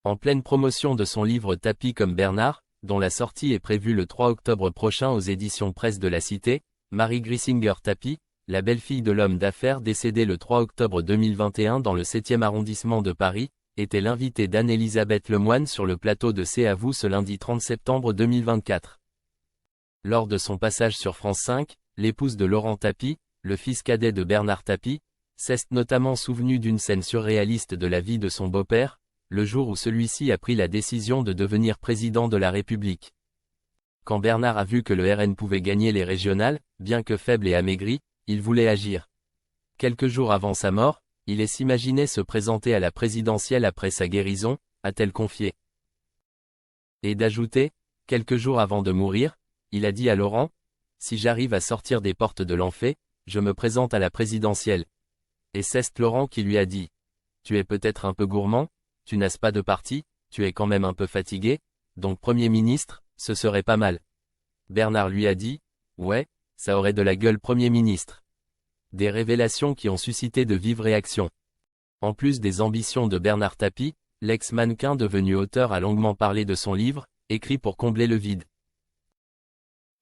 En pleine promotion de son livre Tapis comme Bernard, dont la sortie est prévue le 3 octobre prochain aux éditions Presse de la Cité, Marie Grissinger-Tapis, la belle-fille de l'homme d'affaires décédé le 3 octobre 2021 dans le 7e arrondissement de Paris, était l'invitée d'Anne-Elisabeth Lemoine sur le plateau de C'est à vous ce lundi 30 septembre 2024. Lors de son passage sur France 5, l'épouse de Laurent Tapie, le fils cadet de Bernard Tapie, s'est notamment souvenue d'une scène surréaliste de la vie de son beau-père, le jour où celui-ci a pris la décision de devenir président de la République. Quand Bernard a vu que le RN pouvait gagner les régionales, bien que faible et amaigri, il voulait agir. Quelques jours avant sa mort, il s'imaginait se présenter à la présidentielle après sa guérison, a-t-elle confié. Et d'ajouter, quelques jours avant de mourir, il a dit à Laurent, « Si j'arrive à sortir des portes de l'enfer, je me présente à la présidentielle. » Et c'est Laurent qui lui a dit, « Tu es peut-être un peu gourmand, tu n'as pas de parti, tu es quand même un peu fatigué, donc Premier ministre, ce serait pas mal. » Bernard lui a dit, « Ouais, ça aurait de la gueule Premier ministre. » Des révélations qui ont suscité de vives réactions. En plus des ambitions de Bernard Tapie, l'ex-mannequin devenu auteur a longuement parlé de son livre, écrit pour combler le vide.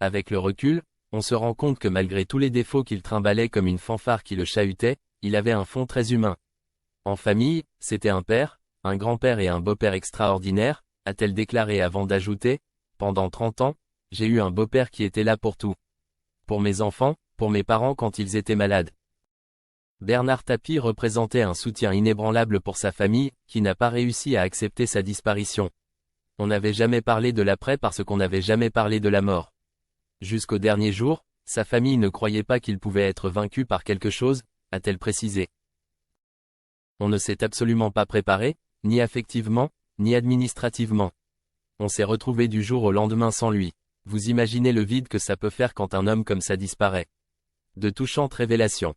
Avec le recul, on se rend compte que malgré tous les défauts qu'il trimballait comme une fanfare qui le chahutait, il avait un fond très humain. En famille, c'était un père, un grand-père et un beau-père extraordinaires, a-t-elle déclaré avant d'ajouter, « Pendant 30 ans, j'ai eu un beau-père qui était là pour tout. Pour mes enfants, pour mes parents quand ils étaient malades. » Bernard Tapie représentait un soutien inébranlable pour sa famille, qui n'a pas réussi à accepter sa disparition. On n'avait jamais parlé de l'après parce qu'on n'avait jamais parlé de la mort. Jusqu'au dernier jour, sa famille ne croyait pas qu'il pouvait être vaincu par quelque chose, a-t-elle précisé. On ne s'est absolument pas préparé, ni affectivement, ni administrativement. On s'est retrouvé du jour au lendemain sans lui. Vous imaginez le vide que ça peut faire quand un homme comme ça disparaît. De touchantes révélations.